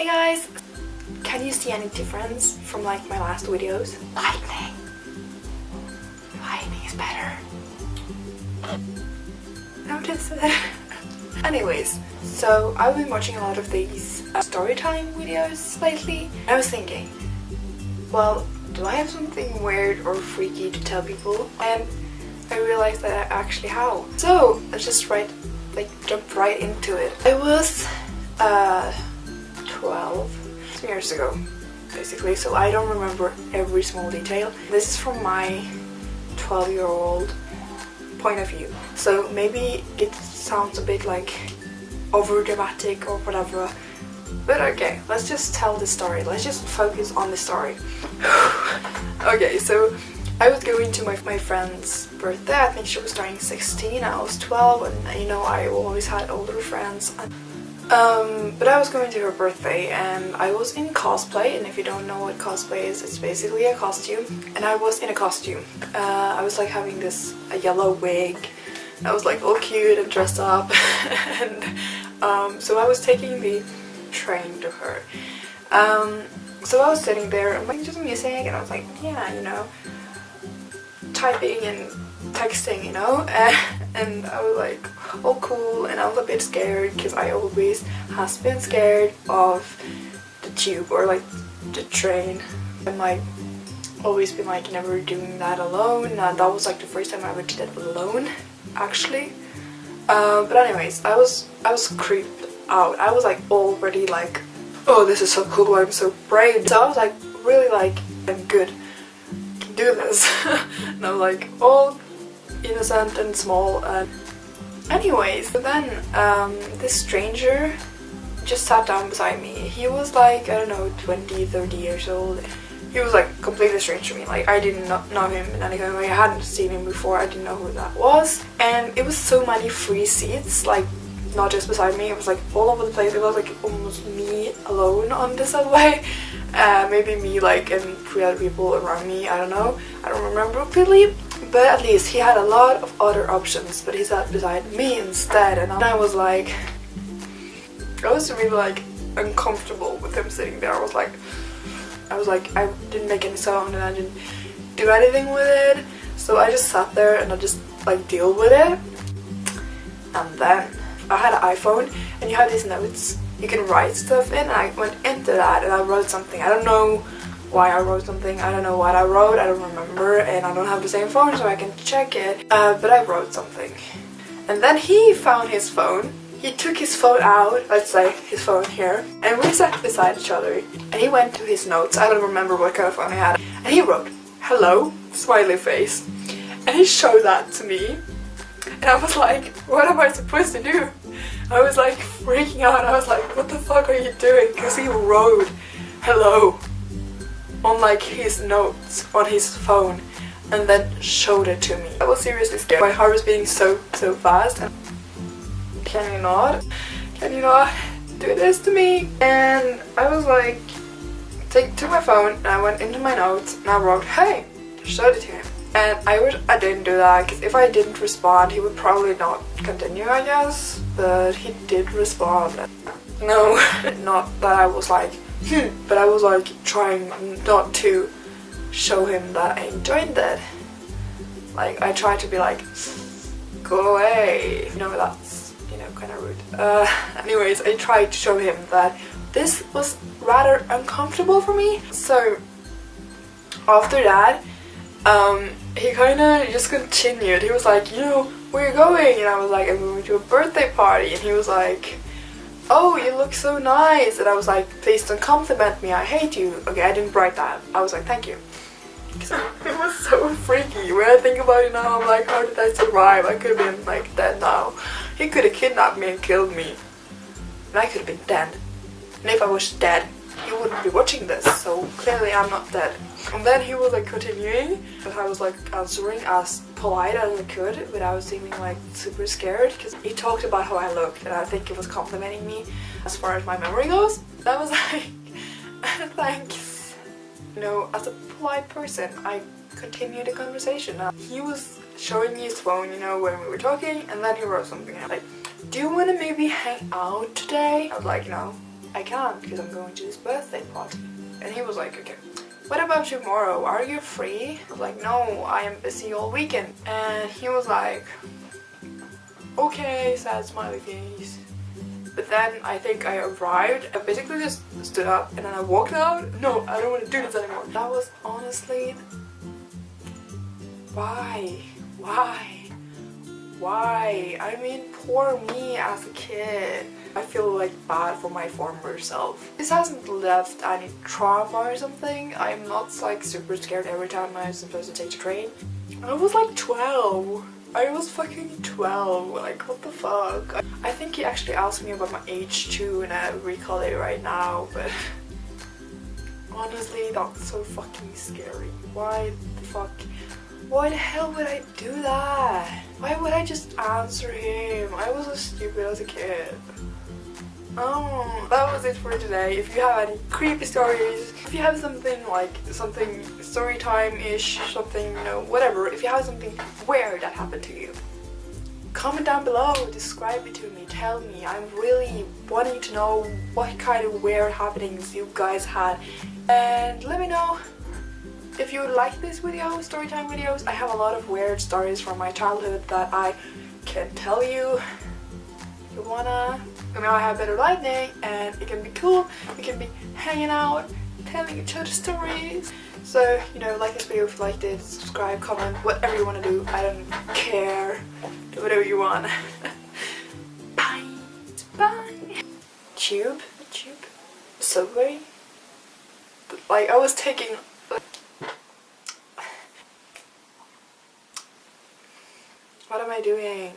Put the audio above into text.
Hey guys! Can you see any difference from like my last videos? Lighting! Lighting is better. Notice it. Anyways, so I've been watching a lot of these Storytime videos lately. I was thinking, well, do I have something weird or freaky to tell people? And I realized that I actually have. So let's just jump right into it. I was 12 years ago, basically, so I don't remember every small detail. This is from my 12-year-old point of view, so maybe it sounds a bit like over dramatic or whatever, but okay, let's just tell the story. Let's just focus on the story. Okay, so I was going to my friend's birthday. I think she was turning 16, I was 12, and you know, I always had older friends. But I was going to her birthday and I was in cosplay, and if you don't know what cosplay is, it's basically a costume, and I was in a costume. I was like having a yellow wig. I was like all cute and dressed up and so I was taking the train to her. So I was sitting there and like just music, and I was like, yeah, you know, typing and texting, you know, and I was like, oh cool, and I was a bit scared because I always has been scared of the tube or like the train, and like always been like never doing that alone. That was like the first time I ever did it alone, actually. But anyways, I was creeped out. I was like already like, oh, this is so cool, I'm so brave. So I was like really like, I'm good, can do this. And I was like all innocent and small. And anyways, but then this stranger just sat down beside me. He was like, I don't know, 20-30 years old. He was like completely strange to me. Like I did not know him in any kind of way. I hadn't seen him before. I didn't know who that was. And it was so many free seats, like not just beside me, it was like all over the place. It was like almost me alone on the subway. Maybe me like and 3 other people around me, I don't know. I don't remember really. But at least he had a lot of other options, but he sat beside me instead, and I was like, I was really like uncomfortable with him sitting there. I was like, I didn't make any sound and I didn't do anything with it, so I just sat there and I just like deal with it. And then I had an iPhone, and you have these notes you can write stuff in, and I went into that and I wrote something. I don't know why I wrote something, I don't know what I wrote, I don't remember, and I don't have the same phone so I can check it, but I wrote something. And then he found his phone, he took his phone out, let's say his phone here, and we sat beside each other, and he went to his notes, I don't remember what kind of phone he had, and he wrote, hello, smiley face, and he showed that to me, and I was like, what am I supposed to do? I was like freaking out. I was like, what the fuck are you doing? Because he wrote hello on like his notes on his phone and then showed it to me. I was seriously scared. My heart was beating so fast. And can you not do this to me? And I was like, took my phone and I went into my notes and I wrote, hey, showed it to him. And I wish I didn't do that, because if I didn't respond, he would probably not continue, I guess. But he did respond. No, not that I was like, but I was like trying not to show him that I enjoyed it. Like I tried to be like, go away. You know, that's, you know, kind of rude. Anyways, I tried to show him that this was rather uncomfortable for me. So after that, he kind of just continued. He was like, you know, where you going? And I was like, I'm going to a birthday party. And he was like, oh, you look so nice. And I was like, please don't compliment me, I hate you. Okay, I didn't write that. I was like, thank you. Because it was so freaky. When I think about it now, I'm like, how did I survive? I could have been like dead now. He could have kidnapped me and killed me, and I could have been dead. And if I was dead, he wouldn't be watching this, so clearly I'm not dead. And then he was like continuing, but I was like answering as polite as I could without seeming like super scared, because he talked about how I looked, and I think he was complimenting me as far as my memory goes. I was like, thanks. You know, as a polite person, I continued the conversation. He was showing me his phone, you know, when we were talking, and then he wrote something like, do you want to maybe hang out today? I was like, no. I can't because I'm going to this birthday party. And he was like, okay, what about tomorrow? Are you free? I was like, no, I am busy all weekend. And he was like, okay, sad smiley face. But then I think I arrived. I basically just stood up and then I walked out. No, I don't want to do this anymore. That was honestly... Why? I mean, poor me as a kid. I feel like bad for my former self. This hasn't left any trauma or something. I'm not like super scared every time I'm supposed to take the train. I was like 12. I was fucking 12. Like, what the fuck? I think he actually asked me about my age too, and I recall it right now, but honestly, that's so fucking scary. Why the fuck? Why the hell would I do that? Why would I just answer him? I was so stupid as a kid. Oh, that was it for today. If you have any creepy stories, if you have something like something story time-ish, something, you know, whatever, if you have something weird that happened to you, comment down below, describe it to me, tell me. I'm really wanting to know what kind of weird happenings you guys had. And let me know if you like this video, storytime videos. I have a lot of weird stories from my childhood that I can tell you. If you wanna, I mean, I have better lighting and it can be cool. We can be hanging out, telling each other stories. So, you know, like this video if you liked it, subscribe, comment, whatever you want to do. I don't care. Do whatever you want. Bye. Bye. Tube. Subway. Like, I was taking... What am I doing?